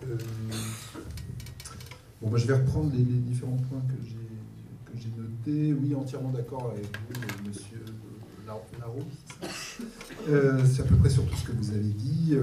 Euh, bon, bah, je vais reprendre les différents points que j'ai notés. Oui, entièrement d'accord avec vous, monsieur Larose. C'est à peu près sur tout ce que vous avez dit.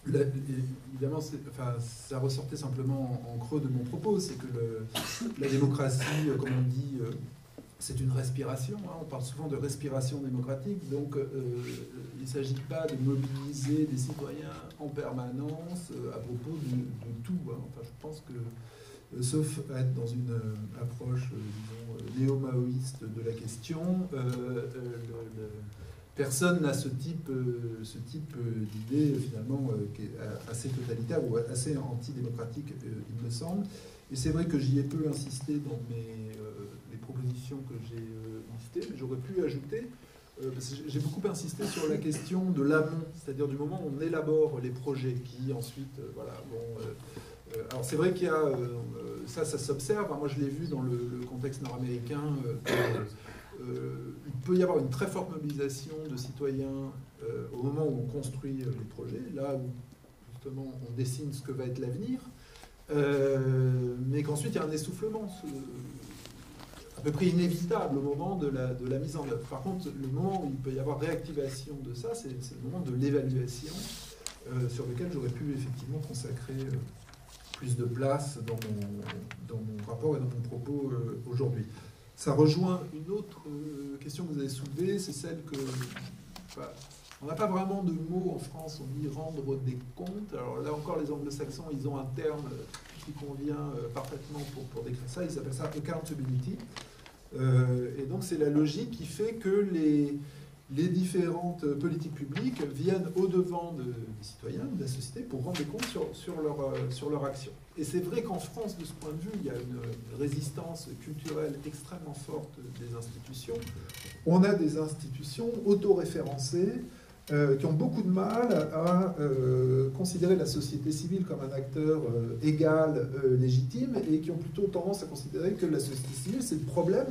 Évidemment, ça ressortait simplement en creux de mon propos, c'est que la démocratie, comme on dit, c'est une respiration. Hein, on parle souvent de respiration démocratique, donc il ne s'agit pas de mobiliser des citoyens en permanence à propos de tout. Hein. Enfin, je pense que, sauf à être dans une approche, disons, néo-maoïste de la question, personne n'a ce type d'idée, finalement, qui est assez totalitaire ou assez antidémocratique, il me semble. Et c'est vrai que j'y ai peu insisté dans les propositions que j'ai listées, mais j'aurais pu ajouter, parce que j'ai beaucoup insisté sur la question de l'amont, c'est-à-dire du moment où on élabore les projets qui ensuite, voilà, bon... alors c'est vrai qu'il y a, ça s'observe, hein, moi je l'ai vu dans le contexte nord-américain, il peut y avoir une très forte mobilisation de citoyens au moment où on construit les projets, là où justement on dessine ce que va être l'avenir, mais qu'ensuite il y a un essoufflement à peu près inévitable au moment de la mise en œuvre. Par contre, le moment où il peut y avoir réactivation de ça, c'est le moment de l'évaluation, sur lequel j'aurais pu effectivement consacrer plus de place dans mon rapport et dans mon propos aujourd'hui. Ça rejoint une autre question que vous avez soulevée, c'est celle que... Enfin, on n'a pas vraiment de mots en France, on dit rendre des comptes. Alors là encore, les anglo-saxons, ils ont un terme qui convient parfaitement pour décrire ça, ils appellent ça accountability. Et donc c'est la logique qui fait que les différentes politiques publiques viennent au-devant des citoyens, de la société, pour rendre des comptes sur leur action. Et c'est vrai qu'en France, de ce point de vue, il y a une résistance culturelle extrêmement forte des institutions. On a des institutions autoréférencées qui ont beaucoup de mal à considérer la société civile comme un acteur égal, légitime, et qui ont plutôt tendance à considérer que la société civile, c'est le problème,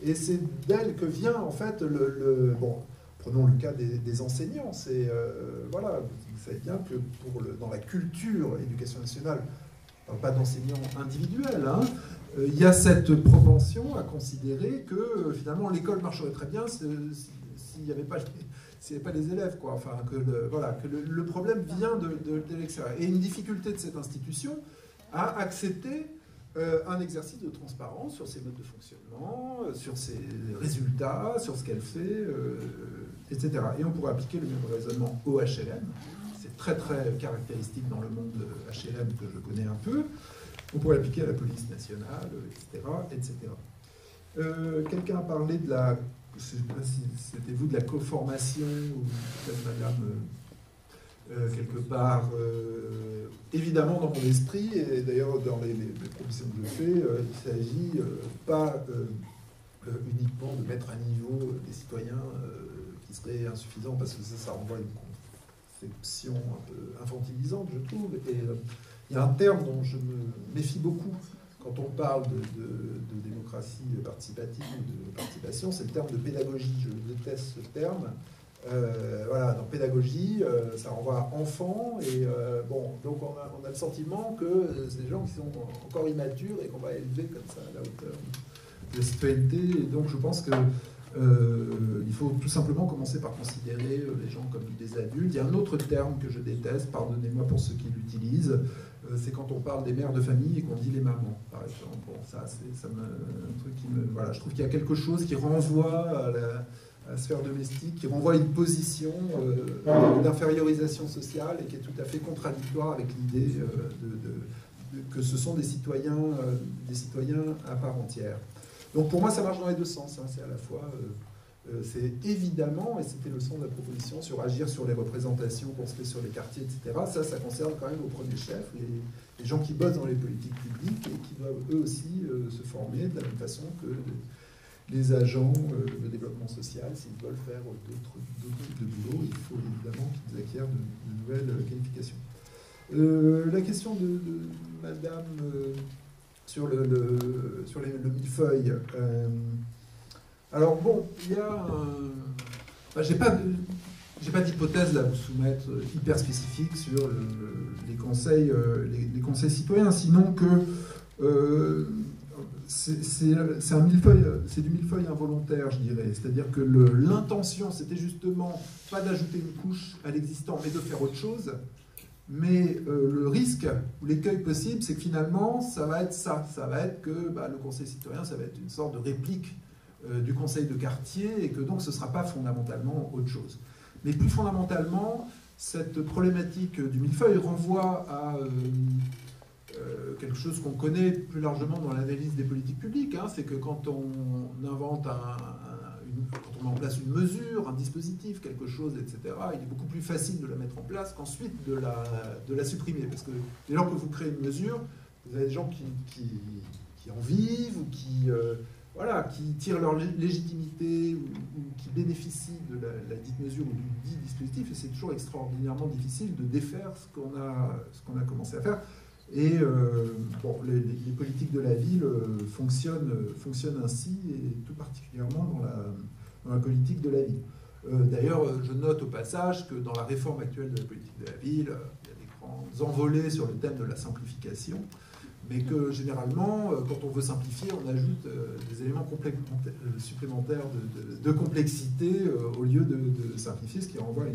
et c'est d'elle que vient, en fait, bon, prenons le cas des enseignants. C'est, voilà, vous savez bien que dans la culture éducation nationale, on ne parle pas d'enseignants individuels, hein, il y a cette propension à considérer que, finalement, l'école marcherait très bien s'il n'y avait pas... s'il n'y avait pas les élèves, quoi. Enfin, que le problème vient de l'extérieur. Et une difficulté de cette institution à accepter un exercice de transparence sur ses modes de fonctionnement, sur ses résultats, sur ce qu'elle fait, etc. Et on pourrait appliquer le même raisonnement au HLM. C'est très, très caractéristique dans le monde HLM que je connais un peu. On pourrait l'appliquer à la police nationale, etc. etc. Quelqu'un a parlé de la... je ne sais pas si c'était vous, de la coformation, ou peut-être madame, quelque part, évidemment dans mon esprit, et d'ailleurs dans les propositions que je fais, il ne s'agit pas uniquement de mettre à niveau des citoyens qui serait insuffisant, parce que ça renvoie à une conception un peu infantilisante, je trouve, et il y a un terme dont je me méfie beaucoup quand on parle de démocratie participative ou de participation, c'est le terme de pédagogie. Je déteste ce terme. Voilà, dans pédagogie, ça renvoie à enfant, et bon, donc on a le sentiment que c'est des gens qui sont encore immatures et qu'on va élever comme ça à la hauteur de la citoyenneté. Et donc je pense que il faut tout simplement commencer par considérer les gens comme des adultes. Il y a un autre terme que je déteste, pardonnez-moi pour ceux qui l'utilisent, c'est quand on parle des mères de famille et qu'on dit les mamans, par exemple. Bon, ça un truc qui me... Voilà, je trouve qu'il y a quelque chose qui renvoie à la sphère domestique, qui renvoie à une position d'infériorisation sociale et qui est tout à fait contradictoire avec l'idée que ce sont des citoyens à part entière. Donc pour moi, ça marche dans les deux sens. Hein. C'est à la fois... c'est évidemment, et c'était le sens de la proposition, sur agir sur les représentations qu'on se fait sur les quartiers, etc. Ça concerne quand même au premier chef les gens qui bossent dans les politiques publiques et qui doivent eux aussi se former de la même façon que les agents de développement social. S'ils veulent faire d'autres types de boulot, il faut évidemment qu'ils acquièrent de nouvelles qualifications. La question de madame sur le millefeuille. Alors bon, il y a j'ai pas j'ai pas d'hypothèse là à vous soumettre hyper spécifique sur les conseils citoyens, sinon que c'est un millefeuille, c'est du millefeuille involontaire, je dirais. C'est-à-dire que l'intention, c'était justement pas d'ajouter une couche à l'existant, mais de faire autre chose. Mais le risque ou l'écueil possible, c'est que finalement, ça va être ça. Ça va être que le conseil citoyen, ça va être une sorte de réplique du conseil de quartier, et que donc ce ne sera pas fondamentalement autre chose. Mais plus fondamentalement, cette problématique du millefeuille renvoie à quelque chose qu'on connaît plus largement dans l'analyse des politiques publiques, hein, c'est que quand on invente quand on met en place une mesure, un dispositif, quelque chose, etc., il est beaucoup plus facile de la mettre en place qu'ensuite de la supprimer. Parce que dès lors que vous créez une mesure, vous avez des gens qui en vivent, ou qui tirent leur légitimité, ou qui bénéficient de la dite mesure ou du dit dispositif, et c'est toujours extraordinairement difficile de défaire ce qu'on a commencé à faire. Et les politiques de la ville fonctionnent ainsi, et tout particulièrement dans la politique de la ville. D'ailleurs, je note au passage que dans la réforme actuelle de la politique de la ville, il y a des grands envolées sur le thème de la simplification, mais que généralement, quand on veut simplifier, on ajoute des éléments supplémentaires de complexité au lieu de simplifier, ce qui renvoie à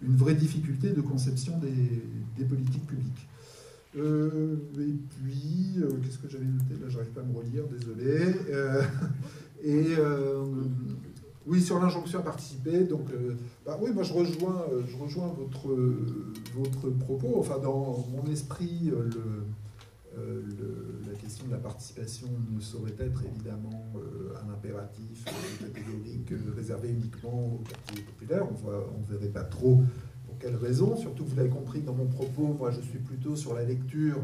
une vraie difficulté de conception des politiques publiques. Et puis, qu'est-ce que j'avais noté? Là, j'arrive pas à me relire, désolé. Oui, sur l'injonction à participer. Donc, oui, moi, je rejoins votre propos. Enfin, dans mon esprit, la question de la participation ne saurait être évidemment un impératif catégorique réservé uniquement aux quartiers populaires. On ne verrait pas trop pour quelles raisons. Surtout, vous l'avez compris dans mon propos, moi je suis plutôt sur la lecture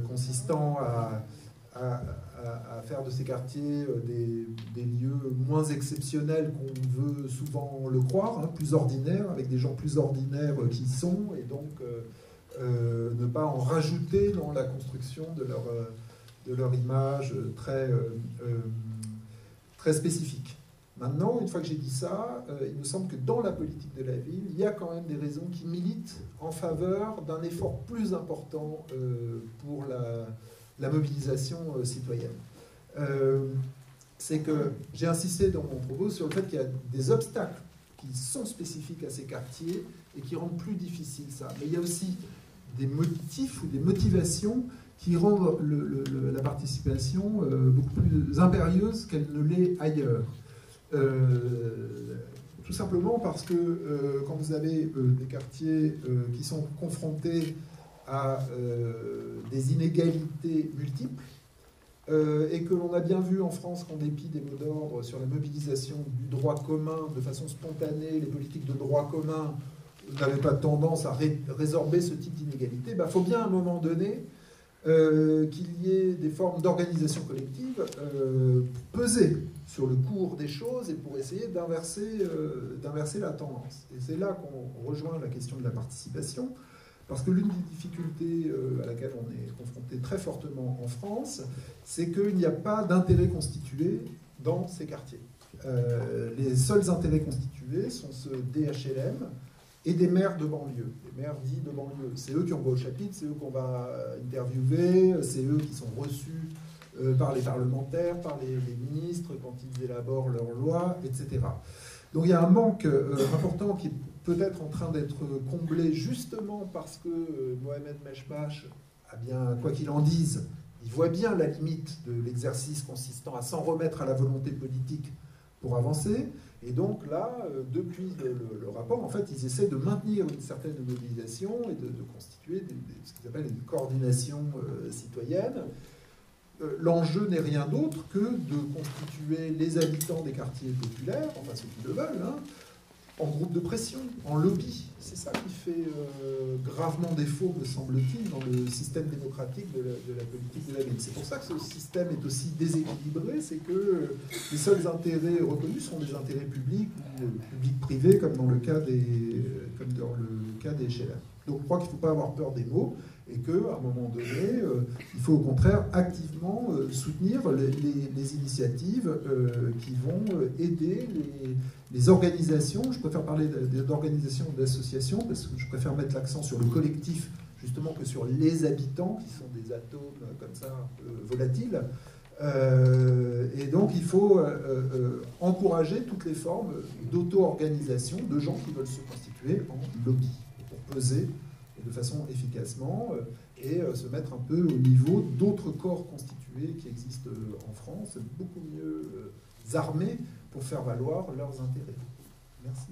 consistant à faire de ces quartiers des lieux moins exceptionnels qu'on veut souvent le croire, hein, plus ordinaires, avec des gens plus ordinaires qui y sont, et donc ne pas en rajouter dans la construction de leur image très spécifique. Maintenant, une fois que j'ai dit ça, il me semble que dans la politique de la ville, il y a quand même des raisons qui militent en faveur d'un effort plus important pour la mobilisation citoyenne. C'est que j'ai insisté dans mon propos sur le fait qu'il y a des obstacles qui sont spécifiques à ces quartiers et qui rendent plus difficile ça. Mais il y a aussi des motifs ou des motivations qui rendent la participation beaucoup plus impérieuse qu'elle ne l'est ailleurs. Tout simplement parce que quand vous avez des quartiers qui sont confrontés à des inégalités multiples, et que l'on a bien vu en France qu'en dépit des mots d'ordre sur la mobilisation du droit commun de façon spontanée, les politiques de droit commun n'avaient pas tendance à résorber ce type d'inégalité, il faut bien à un moment donné qu'il y ait des formes d'organisation collective peser sur le cours des choses et pour essayer d'inverser la tendance. Et c'est là qu'on rejoint la question de la participation, parce que l'une des difficultés à laquelle on est confronté très fortement en France, c'est qu'il n'y a pas d'intérêt constitué dans ces quartiers. Les seuls intérêts constitués sont ceux des HLM et des maires de banlieue, les maires dits de banlieue. C'est eux qui ont voix au chapitre, c'est eux qu'on va interviewer, c'est eux qui sont reçus par les parlementaires, par les ministres quand ils élaborent leurs lois, etc. Donc il y a un manque important qui est peut-être en train d'être comblé justement parce que Mohamed Meshmash a bien, quoi qu'il en dise, il voit bien la limite de l'exercice consistant à s'en remettre à la volonté politique pour avancer. Et donc là, depuis le rapport, en fait, ils essaient de maintenir une certaine mobilisation et de constituer ce qu'ils appellent une coordination citoyenne. L'enjeu n'est rien d'autre que de constituer les habitants des quartiers populaires, enfin ceux qui le veulent, hein, en groupe de pression, en lobby. C'est ça qui fait gravement défaut, me semble-t-il, dans le système démocratique de la politique de la ville. C'est pour ça que ce système est aussi déséquilibré, c'est que les seuls intérêts reconnus sont des intérêts publics ou publics-privés, comme dans le cas des HLM. Donc je crois qu'il ne faut pas avoir peur des mots et qu'à un moment donné, il faut au contraire activement soutenir les initiatives qui vont aider les organisations. Je préfère parler d'organisations ou d'associations parce que je préfère mettre l'accent sur le collectif justement que sur les habitants qui sont des atomes comme ça volatiles. Et donc il faut encourager toutes les formes d'auto-organisation de gens qui veulent se constituer en lobby pour peser de façon efficacement et se mettre un peu au niveau d'autres corps constitués qui existent en France, beaucoup mieux armés pour faire valoir leurs intérêts. Merci.